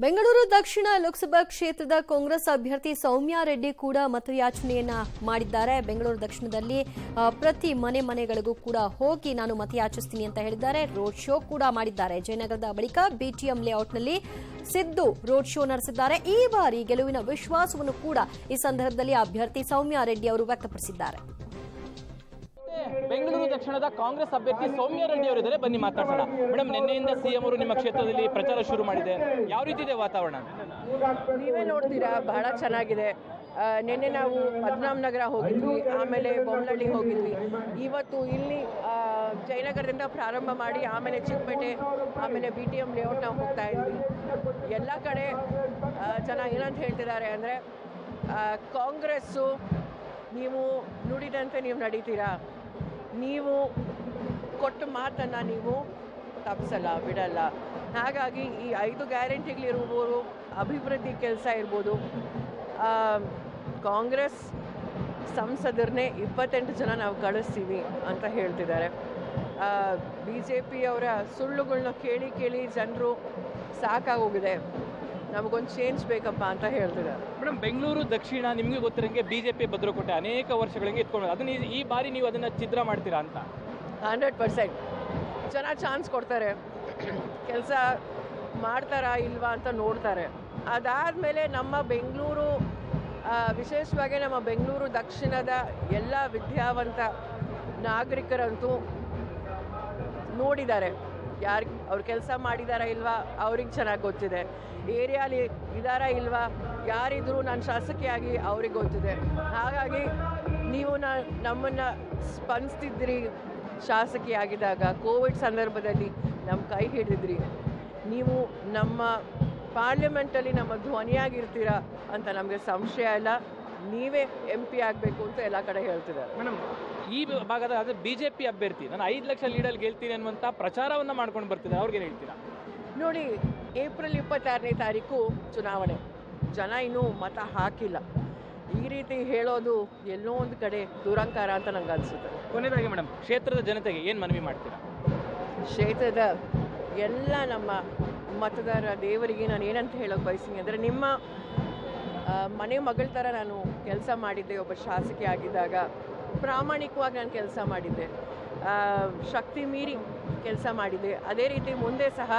ಬೆಂಗಳೂರು ದಕ್ಷಿಣ ಲೋಕಸಭಾ ಕ್ಷೇತ್ರದ ಕಾಂಗ್ರೆಸ್ ಅಭ್ಯರ್ಥಿ ಸೌಮ್ಯಾ ರೆಡ್ಡಿ ಕೂಡ ಮತಯಾಚನೆಯನ್ನ ಮಾಡಿದ್ದಾರೆ. ಬೆಂಗಳೂರು ದಕ್ಷಿಣದಲ್ಲಿ ಪ್ರತಿ ಮನೆಗಳಿಗೂ ಕೂಡ ಹೋಗಿ ನಾನು ಮತಯಾಚಿಸ್ತೀನಿ ಅಂತ ಹೇಳಿದ್ದಾರೆ. ರೋಡ್ ಶೋ ಕೂಡ ಮಾಡಿದ್ದಾರೆ. ಜಯನಗರದ ಬಳಿಕ ಬಿಟಿಎಂ ಲೇಔಟ್ನಲ್ಲಿ ಸಿದ್ದು ರೋಡ್ ಶೋ ನಡೆಸಿದ್ದಾರೆ. ಈ ಬಾರಿ ಗೆಲುವಿನ ವಿಶ್ವಾಸವನ್ನು ಕೂಡ ಈ ಸಂದರ್ಭದಲ್ಲಿ ಅಭ್ಯರ್ಥಿ ಸೌಮ್ಯಾ ರೆಡ್ಡಿ ಅವರು ವ್ಯಕ್ತಪಡಿಸಿದ್ದಾರೆ. ಬೆಂಗಳೂರು ದಕ್ಷಿಣದ ಕಾಂಗ್ರೆಸ್ ಅಭ್ಯರ್ಥಿ ಸೌಮ್ಯಾ ರೆಡ್ಡಿ ಅವರಿದ್ದಾರೆ, ಬನ್ನಿ ಮಾತಾಡೋಣ. ಮೇಡಮ್, ನಿನ್ನೆಯಿಂದ ಸಿಎಂ ಅವರು ನಿಮ್ಮ ಕ್ಷೇತ್ರದಲ್ಲಿ ಪ್ರಚಾರ ಶುರು ಮಾಡಿದೆ. ಯಾವ ರೀತಿ ಇದೆ ವಾತಾವರಣ? ನೀವೇ ನೋಡ್ತೀರಾ, ಬಹಳ ಚೆನ್ನಾಗಿದೆ. ನಿನ್ನೆ ನಾವು ಪದ್ಮನಾಭನಗರ ಹೋಗಿದ್ವಿ, ಆಮೇಲೆ ಬೊಮ್ಮನಹಳ್ಳಿ ಹೋಗಿದ್ವಿ. ಇವತ್ತು ಇಲ್ಲಿ ಜಯನಗರದಿಂದ ಪ್ರಾರಂಭ ಮಾಡಿ ಆಮೇಲೆ ಚಿಕ್ಕಪೇಟೆ, ಆಮೇಲೆ ಬಿಟಿಎಂ ಲೇಔಟ್ ನಾವು ಹೋಗ್ತಾ ಇದ್ವಿ. ಎಲ್ಲ ಕಡೆ ಜನ ಏನಂತ ಹೇಳ್ತಿದ್ದಾರೆ ಅಂದರೆ, ಕಾಂಗ್ರೆಸ್ಸು ನೀವು ನುಡಿದಂತೆ ನೀವು ನಡೀತೀರಾ, ನೀವು ಕೊಟ್ಟ ಮಾತನ್ನು ನೀವು ತಪ್ಪಿಸಲ್ಲ, ಬಿಡಲ್ಲ. ಹಾಗಾಗಿ ಈ 5 ಗ್ಯಾರಂಟಿಗಳಿರ್ಬೋದು, ಅಭಿವೃದ್ಧಿ ಕೆಲಸ ಇರ್ಬೋದು, ಕಾಂಗ್ರೆಸ್ ಸಂಸದರನ್ನೇ 28 ಜನ ನಾವು ಕಳಿಸ್ತೀವಿ ಅಂತ ಹೇಳ್ತಿದ್ದಾರೆ. BJP ಅವರ ಸುಳ್ಳುಗಳನ್ನ ಕೇಳಿ ಜನರು ಸಾಕಾಗೋಗಿದೆ, ನಮಗೊಂದು ಚೇಂಜ್ ಬೇಕಪ್ಪ ಅಂತ ಹೇಳ್ತಿದ್ದಾರೆ. ಮೇಡಮ್, ಬೆಂಗಳೂರು ದಕ್ಷಿಣ ನಿಮಗೆ ಗೊತ್ತಿರಂಗೆ ಬಿಜೆಪಿ ಭದ್ರಕೋಟೆ ಅನೇಕ ವರ್ಷಗಳಿಗೆ ಇಟ್ಕೊಂಡು ಅದನ್ನ ಈ ಬಾರಿ ನೀವು ಅದನ್ನ ಛಿದ್ರ ಮಾಡ್ತೀರಾ ಅಂತ? 100% ಜನ ಚಾನ್ಸ್ ಕೊಡ್ತಾರೆ, ಕೆಲಸ ಮಾಡ್ತಾರಾ ಇಲ್ವಾ ಅಂತ ನೋಡ್ತಾರೆ. ಅದಾದಮೇಲೆ ನಮ್ಮ ಬೆಂಗಳೂರು, ವಿಶೇಷವಾಗಿ ನಮ್ಮ ಬೆಂಗಳೂರು ದಕ್ಷಿಣದ ಎಲ್ಲ ವಿದ್ಯಾವಂತ ನಾಗರಿಕರಂತೂ ನೋಡಿದ್ದಾರೆ, ಅವ್ರು ಕೆಲಸ ಮಾಡಿದಾರಾ ಇಲ್ವಾ ಅವ್ರಿಗೆ ಚೆನ್ನಾಗಿ ಗೊತ್ತಿದೆ. ಏರಿಯಾಲಿ ಇದ್ದಾರಾ ಇಲ್ವಾ, ಯಾರಿದ್ರು ನಾನು ಶಾಸಕಿಯಾಗಿ ಅವ್ರಿಗೆ ಗೊತ್ತಿದೆ. ಹಾಗಾಗಿ ನೀವು ನಮ್ಮನ್ನು ಸ್ಪಂದಿಸ್ತಿದ್ರಿ, ಶಾಸಕಿಯಾಗಿದ್ದಾಗ ಕೋವಿಡ್ ಸಂದರ್ಭದಲ್ಲಿ ನಮ್ಮ ಕೈ ಹಿಡಿದ್ರಿ, ನೀವು ನಮ್ಮ ಪಾರ್ಲಿಮೆಂಟಲ್ಲಿ ನಮ್ಮ ಧ್ವನಿಯಾಗಿರ್ತೀರಾ ಅಂತ ನಮಗೆ ಸಂಶಯ ಇಲ್ಲ. ನೀವೇ MP ಆಗಬೇಕು ಅಂತ ಎಲ್ಲ ಕಡೆ ಹೇಳ್ತಿದ್ದಾರೆ. ಮೇಡಮ್, ಈ ಭಾಗದ ಬಿಜೆಪಿ ಅಭ್ಯರ್ಥಿ ನಾನು 5 ಲಕ್ಷ ಲೀಡಲ್ಲಿ ಗೆಲ್ತೀನಿ ಅನ್ನುವಂಥ ಪ್ರಚಾರವನ್ನು ಮಾಡ್ಕೊಂಡು ಬರ್ತಿದ್ದಾರೆ, ಅವ್ರಿಗೆ ಹೇಳ್ತೀರಾ? ನೋಡಿ, ಏಪ್ರಿಲ್ 26ನೇ ತಾರೀಕು ಚುನಾವಣೆ, ಜನ ಇನ್ನೂ ಮತ ಹಾಕಿಲ್ಲ. ಈ ರೀತಿ ಹೇಳೋದು ಎಲ್ಲೋ ಒಂದು ಕಡೆ ದುರಂಕಾರ ಅಂತ ನಂಗೆ ಅನಿಸುತ್ತೆ. ಕೊನೆಯದಾಗಿ ಮೇಡಮ್, ಕ್ಷೇತ್ರದ ಜನತೆಗೆ ಏನು ಮನವಿ ಮಾಡ್ತೀರಾ? ಕ್ಷೇತ್ರದ ಎಲ್ಲ ನಮ್ಮ ಮತದಾರ ದೇವರಿಗೆ ನಾನು ಏನಂತ ಹೇಳೋಕೆ ಬಯಸ್ತೀನಿ ಅಂದರೆ, ನಿಮ್ಮ ಮನೆ ಮಗಳ ಥರ ನಾನು ಕೆಲಸ ಮಾಡಿದ್ದೆ. ಒಬ್ಬ ಶಾಸಕಿ ಆಗಿದ್ದಾಗ ಪ್ರಾಮಾಣಿಕವಾಗಿ ನಾನು ಕೆಲಸ ಮಾಡಿದ್ದೆ, ಶಕ್ತಿ ಮೀರಿ ಕೆಲಸ ಮಾಡಿದ್ದೆ. ಅದೇ ರೀತಿ ಮುಂದೆ ಸಹ